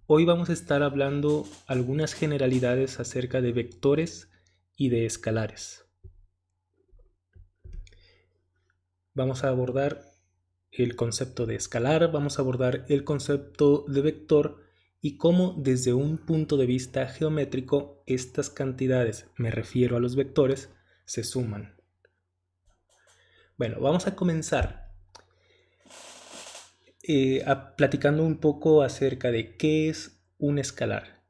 Hoy vamos a estar hablando algunas generalidades acerca de vectores y de escalares. Vamos a abordar el concepto de escalar, vamos a abordar el concepto de vector y cómo desde un punto de vista geométrico estas cantidades, me refiero a los vectores, se suman. Bueno, vamos a comenzar platicando un poco acerca de qué es un escalar.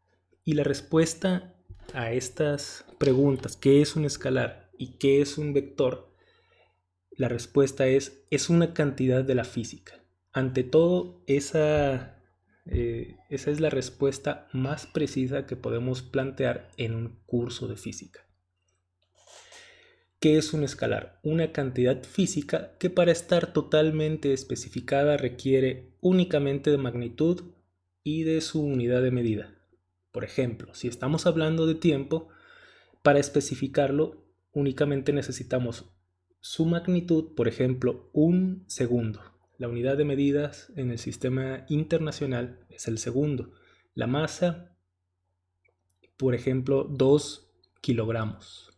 Y la respuesta a estas preguntas, ¿qué es un escalar y qué es un vector? La respuesta es una cantidad de la física. Ante todo, esa es la respuesta más precisa que podemos plantear en un curso de física. ¿Qué es un escalar? Una cantidad física que para estar totalmente especificada requiere únicamente de magnitud y de su unidad de medida. Por ejemplo, si estamos hablando de tiempo, para especificarlo únicamente necesitamos su magnitud, por ejemplo, un segundo. La unidad de medidas en el sistema internacional es el segundo. La masa, por ejemplo, 2 kilogramos.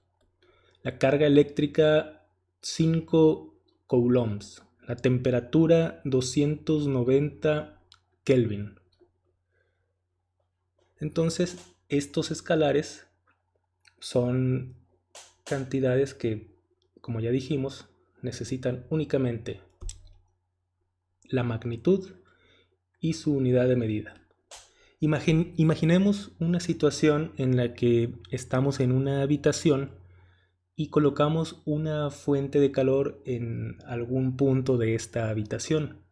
La carga eléctrica 5 coulombs, la temperatura 290 Kelvin. Entonces, estos escalares son cantidades que, como ya dijimos, necesitan únicamente la magnitud y su unidad de medida. Imaginemos una situación en la que estamos en una habitación y colocamos una fuente de calor en algún punto de esta habitación.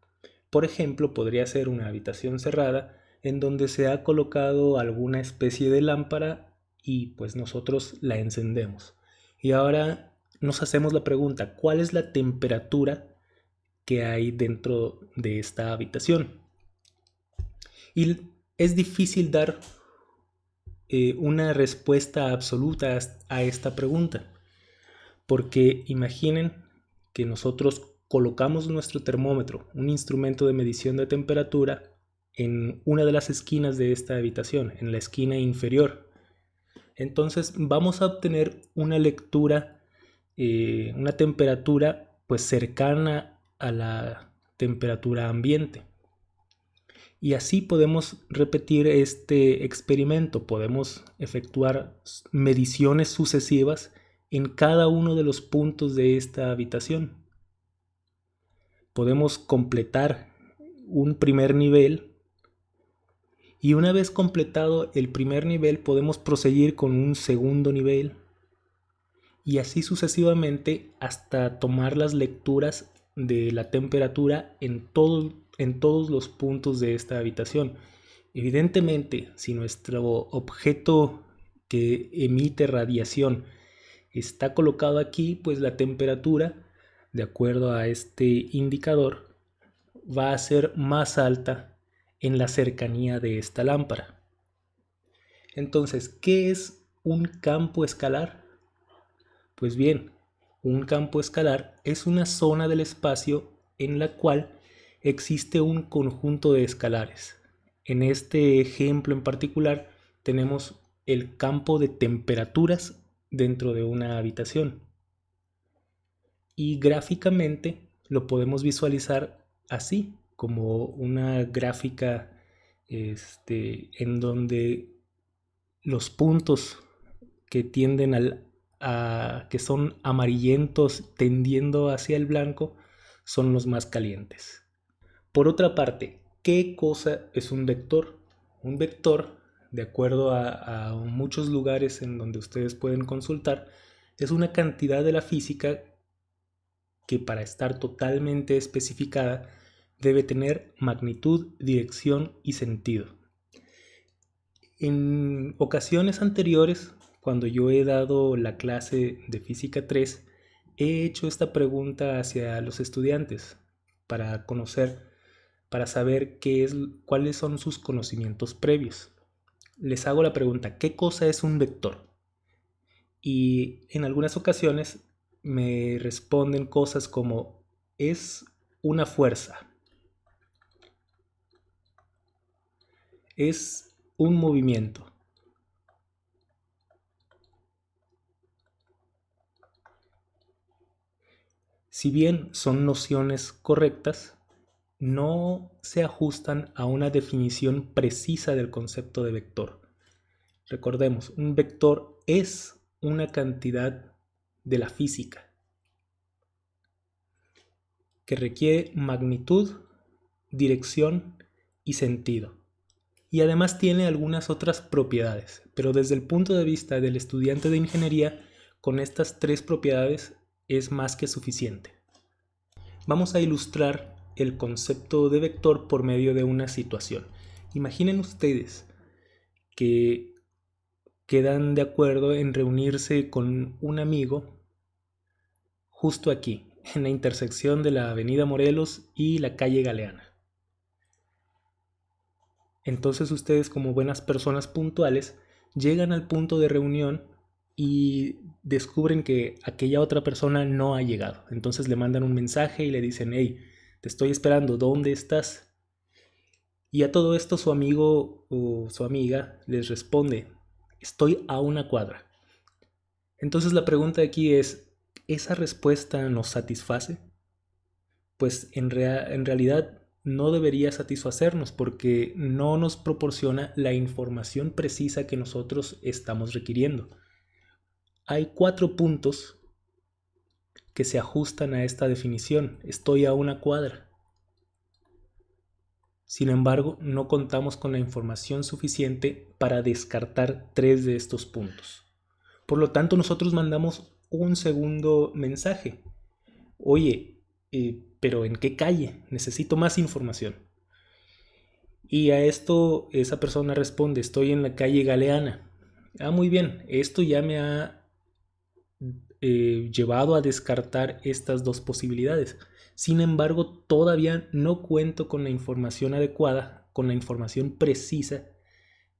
Por ejemplo, podría ser una habitación cerrada en donde se ha colocado alguna especie de lámpara y pues nosotros la encendemos. Y ahora nos hacemos la pregunta, ¿cuál es la temperatura que hay dentro de esta habitación? Y es difícil dar una respuesta absoluta a esta pregunta. Porque imaginen que nosotros colocamos nuestro termómetro, un instrumento de medición de temperatura, en una de las esquinas de esta habitación, en la esquina inferior. Entonces vamos a obtener una lectura, una temperatura pues cercana a la temperatura ambiente. Y así podemos repetir este experimento, podemos efectuar mediciones sucesivas en cada uno de los puntos de esta habitación. Podemos completar un primer nivel y una vez completado el primer nivel podemos proseguir con un segundo nivel y así sucesivamente hasta tomar las lecturas de la temperatura en todos los puntos de esta habitación. Evidentemente, si nuestro objeto que emite radiación está colocado aquí, pues la temperatura, de acuerdo a este indicador, va a ser más alta en la cercanía de esta lámpara. Entonces, ¿qué es un campo escalar? Pues bien, un campo escalar es una zona del espacio en la cual existe un conjunto de escalares. En este ejemplo en particular tenemos el campo de temperaturas dentro de una habitación. Y gráficamente lo podemos visualizar así, como una gráfica en donde los puntos que tienden que son amarillentos tendiendo hacia el blanco son los más calientes. Por otra parte, ¿qué cosa es un vector? Un vector, de acuerdo a muchos lugares en donde ustedes pueden consultar, es una cantidad de la física que para estar totalmente especificada debe tener magnitud, dirección y sentido. En ocasiones anteriores, cuando yo he dado la clase de Física 3, he hecho esta pregunta hacia los estudiantes para conocer, para saber cuáles son sus conocimientos previos. Les hago la pregunta, ¿qué cosa es un vector? Y en algunas ocasiones me responden cosas como es una fuerza, es un movimiento. Si bien son nociones correctas, no se ajustan a una definición precisa del concepto de vector. Recordemos, un vector es una cantidad de la física que requiere magnitud, dirección y sentido. Y además tiene algunas otras propiedades, pero desde el punto de vista del estudiante de ingeniería, con estas 3 propiedades es más que suficiente. Vamos a ilustrar el concepto de vector por medio de una situación. Imaginen ustedes que quedan de acuerdo en reunirse con un amigo justo aquí, en la intersección de la avenida Morelos y la calle Galeana. Entonces ustedes, como buenas personas puntuales, llegan al punto de reunión y descubren que aquella otra persona no ha llegado. Entonces le mandan un mensaje y le dicen: hey, te estoy esperando, ¿dónde estás? Y a todo esto su amigo o su amiga les responde: estoy a una cuadra. Entonces la pregunta aquí es: ¿esa respuesta nos satisface? Pues en realidad no debería satisfacernos, porque no nos proporciona la información precisa que nosotros estamos requiriendo. Hay 4 puntos que se ajustan a esta definición: estoy a una cuadra. Sin embargo, no contamos con la información suficiente para descartar 3 de estos puntos. Por lo tanto, nosotros mandamos un segundo mensaje: oye, pero ¿en qué calle? Necesito más información. Y a esto esa persona responde: estoy en la calle Galeana. Ah, muy bien, esto ya me ha llevado a descartar estas 2 posibilidades. Sin embargo, todavía no cuento con la información adecuada, con la información precisa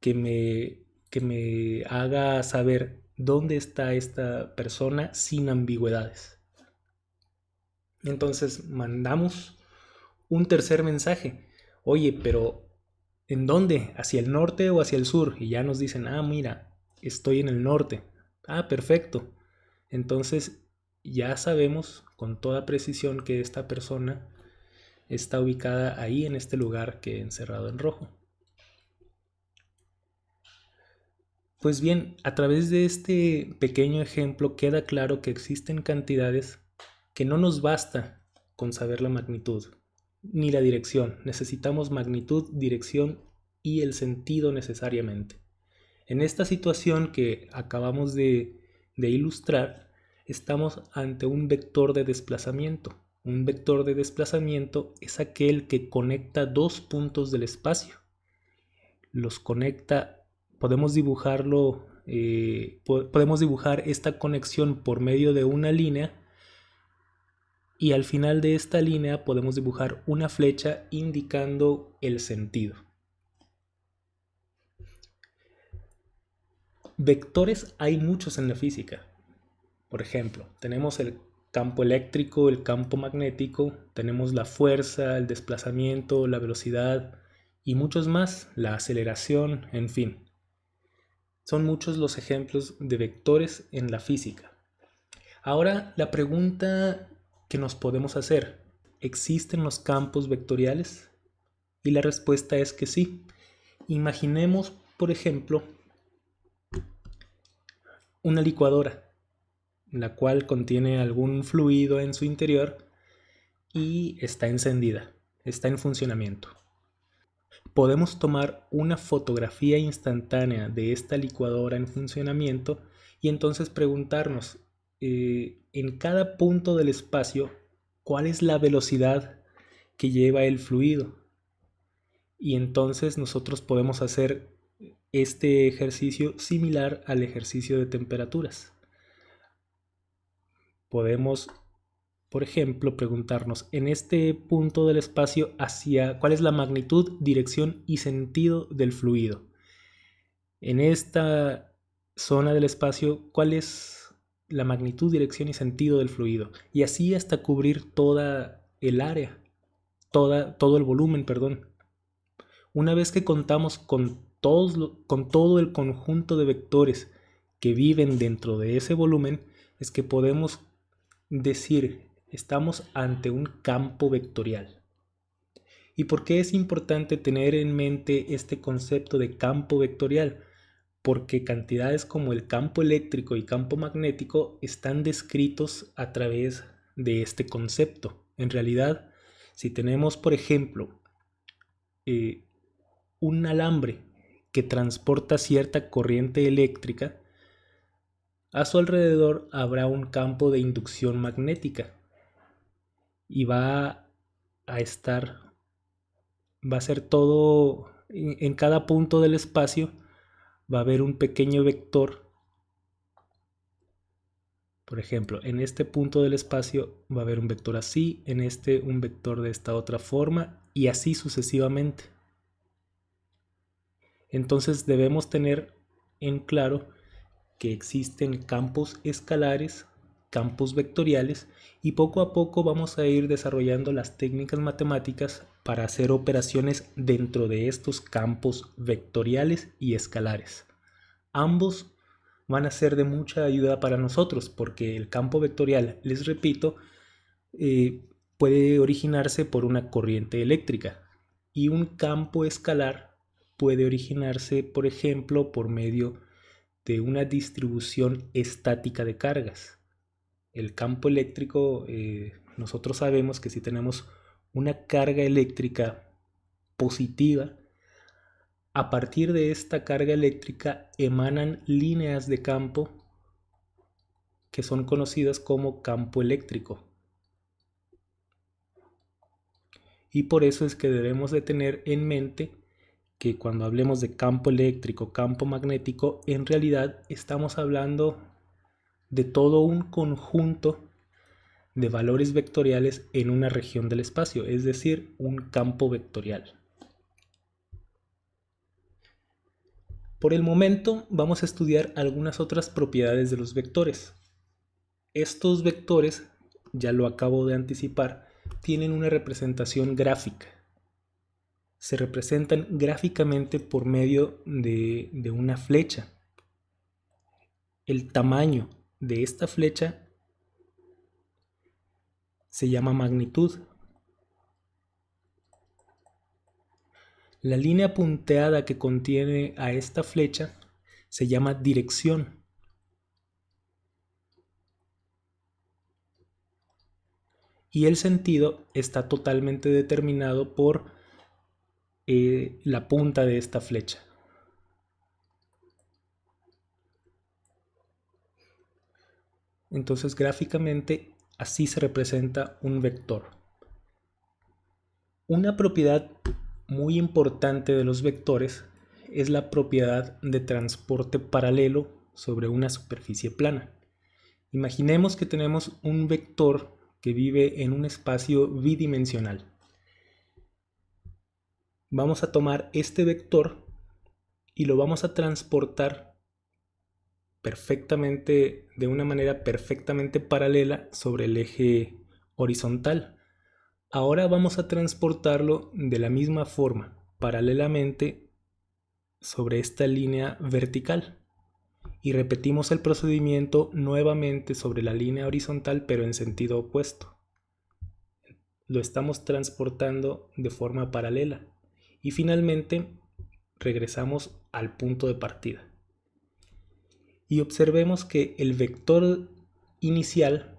que me haga saber dónde está esta persona sin ambigüedades. Entonces mandamos un tercer mensaje: oye, pero ¿en dónde? ¿Hacia el norte o hacia el sur? Y ya nos dicen: ah, mira, estoy en el norte. Ah, perfecto. Entonces ya sabemos con toda precisión que esta persona está ubicada ahí, en este lugar que he encerrado en rojo. Pues bien, a través de este pequeño ejemplo queda claro que existen cantidades que no nos basta con saber la magnitud ni la dirección. Necesitamos magnitud, dirección y el sentido necesariamente. En esta situación que acabamos de ilustrar, estamos ante un vector de desplazamiento. Un vector de desplazamiento es aquel que conecta 2 puntos del espacio. Los conecta, podemos dibujarlo, podemos dibujar esta conexión por medio de una línea, y al final de esta línea podemos dibujar una flecha indicando el sentido. Vectores hay muchos en la física. Por ejemplo, tenemos el campo eléctrico, el campo magnético, tenemos la fuerza, el desplazamiento, la velocidad y muchos más, la aceleración, en fin. Son muchos los ejemplos de vectores en la física. Ahora, la pregunta que nos podemos hacer: ¿existen los campos vectoriales? Y la respuesta es que sí. Imaginemos, por ejemplo, una licuadora, la cual contiene algún fluido en su interior y está encendida, está en funcionamiento. Podemos tomar una fotografía instantánea de esta licuadora en funcionamiento y entonces preguntarnos, en cada punto del espacio, ¿cuál es la velocidad que lleva el fluido? Y entonces nosotros podemos hacer este ejercicio similar al ejercicio de temperaturas. Podemos, por ejemplo, preguntarnos en este punto del espacio cuál es la magnitud, dirección y sentido del fluido. En esta zona del espacio, cuál es la magnitud, dirección y sentido del fluido. Y así hasta cubrir toda el área, todo el volumen, perdón. Una vez que contamos con todo el conjunto de vectores que viven dentro de ese volumen, es que podemos decir, estamos ante un campo vectorial. ¿Y por qué es importante tener en mente este concepto de campo vectorial? Porque cantidades como el campo eléctrico y campo magnético están descritos a través de este concepto. En realidad, si tenemos, por ejemplo, un alambre que transporta cierta corriente eléctrica, a su alrededor habrá un campo de inducción magnética y va a ser todo, en cada punto del espacio va a haber un pequeño vector. Por ejemplo, en este punto del espacio va a haber un vector así, en este un vector de esta otra forma y así sucesivamente. Entonces debemos tener en claro que existen campos escalares, campos vectoriales y poco a poco vamos a ir desarrollando las técnicas matemáticas para hacer operaciones dentro de estos campos vectoriales y escalares. Ambos van a ser de mucha ayuda para nosotros porque el campo vectorial, les repito, puede originarse por una corriente eléctrica y un campo escalar puede originarse, por ejemplo, por medio de una distribución estática de cargas. El campo eléctrico, nosotros sabemos que si tenemos una carga eléctrica positiva, a partir de esta carga eléctrica emanan líneas de campo que son conocidas como campo eléctrico. Y por eso es que debemos de tener en mente que cuando hablemos de campo eléctrico, campo magnético, en realidad estamos hablando de todo un conjunto de valores vectoriales en una región del espacio, es decir, un campo vectorial. Por el momento vamos a estudiar algunas otras propiedades de los vectores. Estos vectores, ya lo acabo de anticipar, tienen una representación gráfica. Se representan gráficamente por medio de una flecha. El tamaño de esta flecha se llama magnitud. La línea punteada que contiene a esta flecha se llama dirección. Y el sentido está totalmente determinado por la punta de esta flecha. Entonces gráficamente así se representa un vector. Una propiedad muy importante de los vectores es la propiedad de transporte paralelo sobre una superficie plana. Imaginemos que tenemos un vector que vive en un espacio bidimensional. Vamos a tomar este vector y lo vamos a transportar perfectamente, de una manera perfectamente paralela sobre el eje horizontal. Ahora vamos a transportarlo de la misma forma, paralelamente sobre esta línea vertical. Y repetimos el procedimiento nuevamente sobre la línea horizontal, pero en sentido opuesto. Lo estamos transportando de forma paralela. Y finalmente regresamos al punto de partida. Y observemos que el vector inicial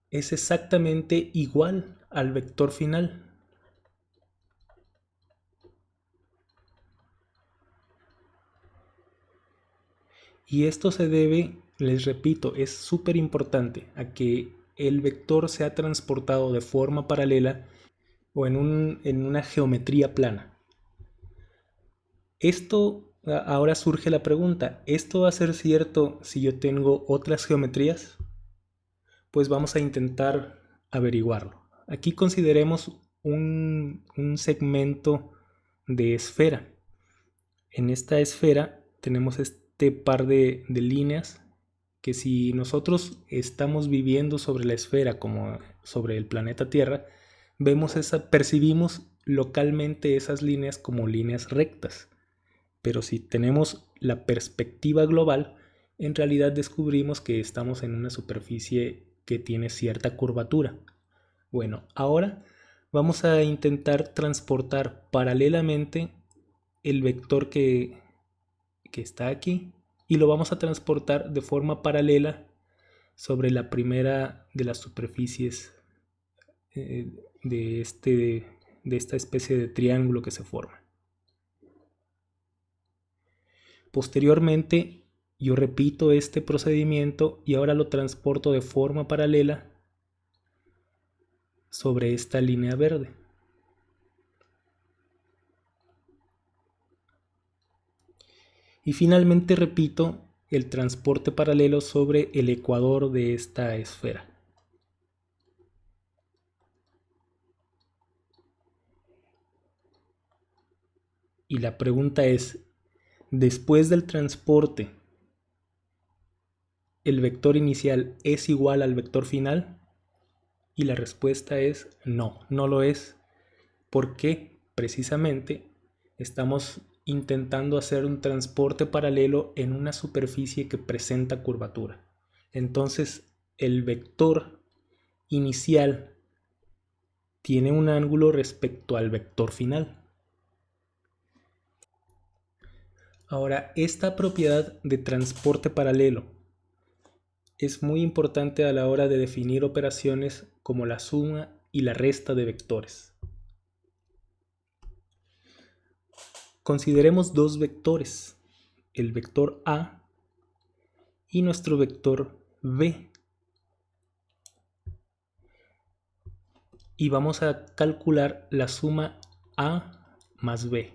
es exactamente igual al vector final. Y esto se debe, les repito, es súper importante a que el vector sea transportado de forma paralela o en una geometría plana. Ahora surge la pregunta, ¿esto va a ser cierto si yo tengo otras geometrías? Pues vamos a intentar averiguarlo. Aquí consideremos un segmento de esfera. En esta esfera tenemos este par de líneas que si nosotros estamos viviendo sobre la esfera como sobre el planeta Tierra, percibimos localmente esas líneas como líneas rectas. Pero si tenemos la perspectiva global, en realidad descubrimos que estamos en una superficie que tiene cierta curvatura. Bueno, ahora vamos a intentar transportar paralelamente el vector que está aquí y lo vamos a transportar de forma paralela sobre la primera de las superficies de esta especie de triángulo que se forma. Posteriormente, yo repito este procedimiento y ahora lo transporto de forma paralela sobre esta línea verde. Y finalmente repito el transporte paralelo sobre el ecuador de esta esfera. Y la pregunta es, después del transporte, ¿el vector inicial es igual al vector final? Y la respuesta es no, no lo es, porque precisamente estamos intentando hacer un transporte paralelo en una superficie que presenta curvatura. Entonces, el vector inicial tiene un ángulo respecto al vector final. Ahora, esta propiedad de transporte paralelo es muy importante a la hora de definir operaciones como la suma y la resta de vectores. Consideremos dos vectores, el vector A y nuestro vector B. Y vamos a calcular la suma A más B.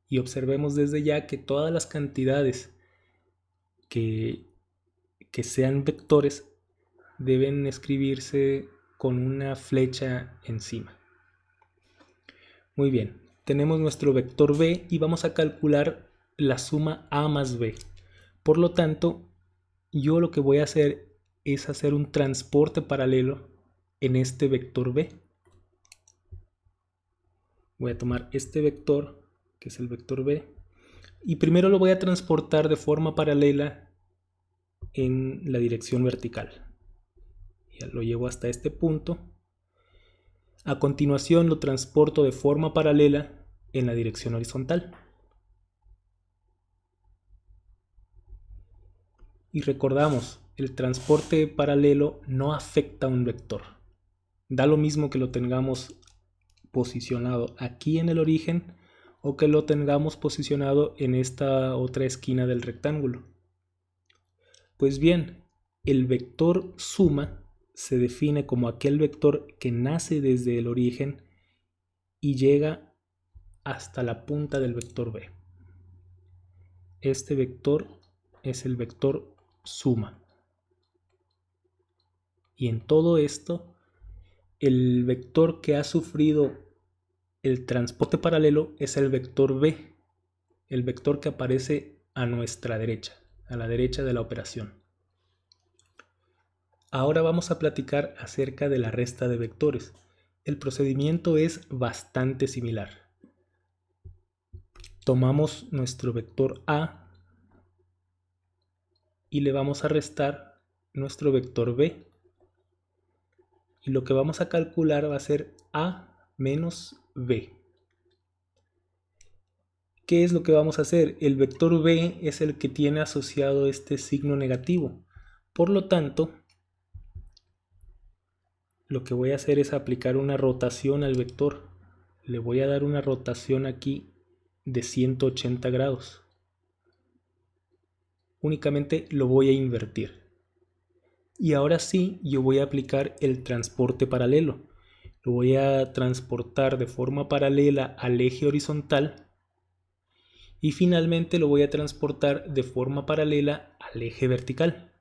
Y observemos desde ya que todas las cantidades que sean vectores deben escribirse con una flecha encima. Muy bien, tenemos nuestro vector B y vamos a calcular la suma A más B. Por lo tanto, yo lo que voy a hacer es hacer un transporte paralelo en este vector B. Voy a tomar este vector, que es el vector B, y primero lo voy a transportar de forma paralela en la dirección vertical. Ya lo llevo hasta este punto. A continuación lo transporto de forma paralela en la dirección horizontal. Y recordamos, el transporte paralelo no afecta a un vector. Da lo mismo que lo tengamos posicionado aquí en el origen o que lo tengamos posicionado en esta otra esquina del rectángulo. Pues bien, el vector suma se define como aquel vector que nace desde el origen y llega hasta la punta del vector B. Este vector es el vector suma. Y en todo esto, el vector que ha sufrido el transporte paralelo es el vector B, el vector que aparece a nuestra derecha, a la derecha de la operación. Ahora vamos a platicar acerca de la resta de vectores. El procedimiento es bastante similar. Tomamos nuestro vector A y le vamos a restar nuestro vector B. Y lo que vamos a calcular va a ser A menos B. ¿Qué es lo que vamos a hacer? El vector B es el que tiene asociado este signo negativo. Por lo tanto, lo que voy a hacer es aplicar una rotación al vector. Le voy a dar una rotación aquí de 180 grados. Únicamente lo voy a invertir. Y ahora sí, yo voy a aplicar el transporte paralelo. Lo voy a transportar de forma paralela al eje horizontal y finalmente lo voy a transportar de forma paralela al eje vertical.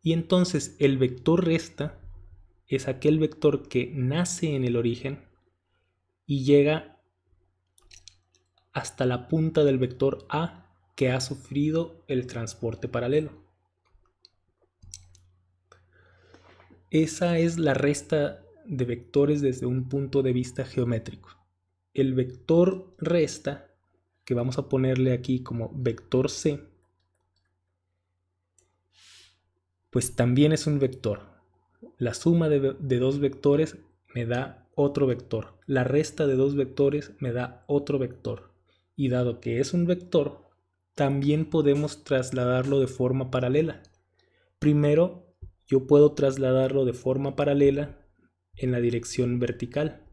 Y entonces el vector resta es aquel vector que nace en el origen y llega hasta la punta del vector A que ha sufrido el transporte paralelo. Esa es la resta de vectores desde un punto de vista geométrico. El vector resta, que vamos a ponerle aquí como vector C, pues también es un vector. La suma de dos vectores me da otro vector. La resta de dos vectores me da otro vector. Y dado que es un vector, también podemos trasladarlo de forma paralela. Primero, yo puedo trasladarlo de forma paralela en la dirección vertical.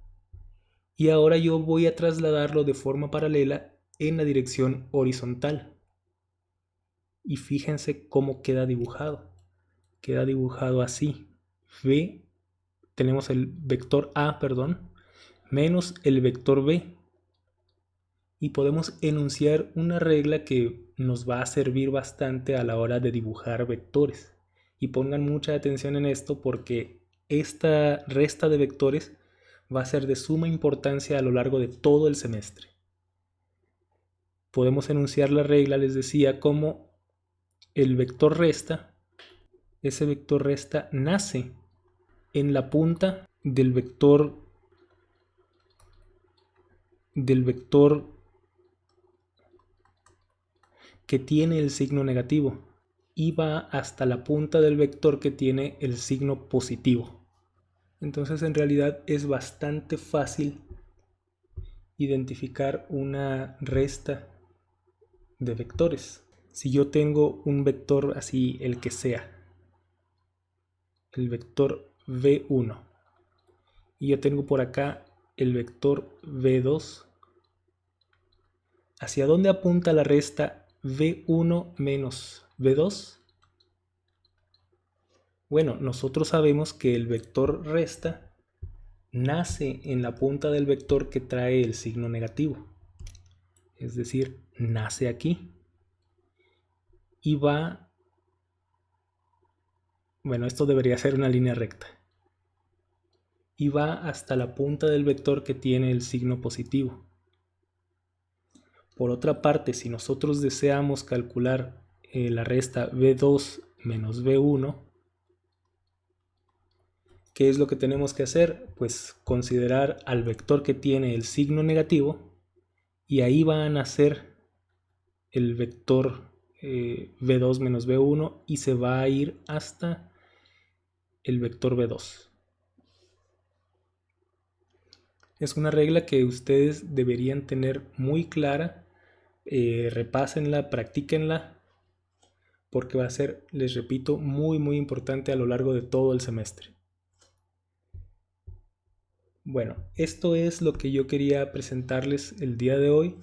Y ahora yo voy a trasladarlo de forma paralela en la dirección horizontal. Y fíjense cómo queda dibujado. Queda dibujado así. Tenemos el vector A, menos el vector B. Y podemos enunciar una regla que nos va a servir bastante a la hora de dibujar vectores. Y pongan mucha atención en esto porque esta resta de vectores va a ser de suma importancia a lo largo de todo el semestre. Podemos enunciar la regla, les decía, como el vector resta. Ese vector resta nace en la punta del vector que tiene el signo negativo y va hasta la punta del vector que tiene el signo positivo. Entonces en realidad es bastante fácil identificar una resta de vectores. Si yo tengo un vector así, el que sea, el vector V1, y yo tengo por acá el vector V2, ¿hacia dónde apunta la resta V1 menos V2? Bueno, nosotros sabemos que el vector resta nace en la punta del vector que trae el signo negativo. Es decir, nace aquí. Y va... Bueno, esto debería ser una línea recta. Y va hasta la punta del vector que tiene el signo positivo. Por otra parte, si nosotros deseamos calcular la resta V2 menos V1, ¿qué es lo que tenemos que hacer? Pues considerar al vector que tiene el signo negativo y ahí va a nacer el vector V2 menos V1 y se va a ir hasta el vector V2. Es una regla que ustedes deberían tener muy clara. Repásenla, practíquenla, porque va a ser, les repito, muy importante a lo largo de todo el semestre. Bueno, esto es lo que yo quería presentarles el día de hoy.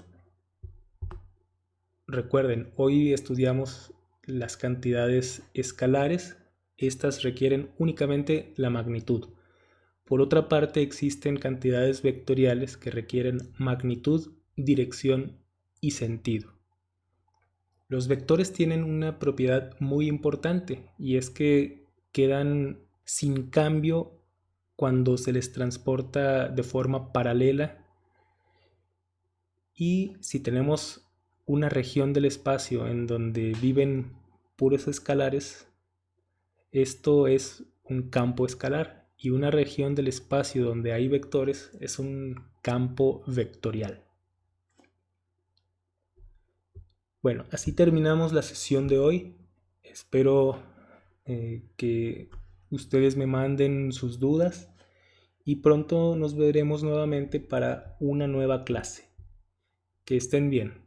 Recuerden, hoy estudiamos las cantidades escalares. Estas requieren únicamente la magnitud. Por otra parte, existen cantidades vectoriales que requieren magnitud, dirección y sentido. Los vectores tienen una propiedad muy importante y es que quedan sin cambio cuando se les transporta de forma paralela, y si tenemos una región del espacio en donde viven puros escalares, esto es un campo escalar, y una región del espacio donde hay vectores es un campo vectorial. Bueno, así terminamos la sesión de hoy. Espero que ustedes me manden sus dudas y pronto nos veremos nuevamente para una nueva clase. Que estén bien.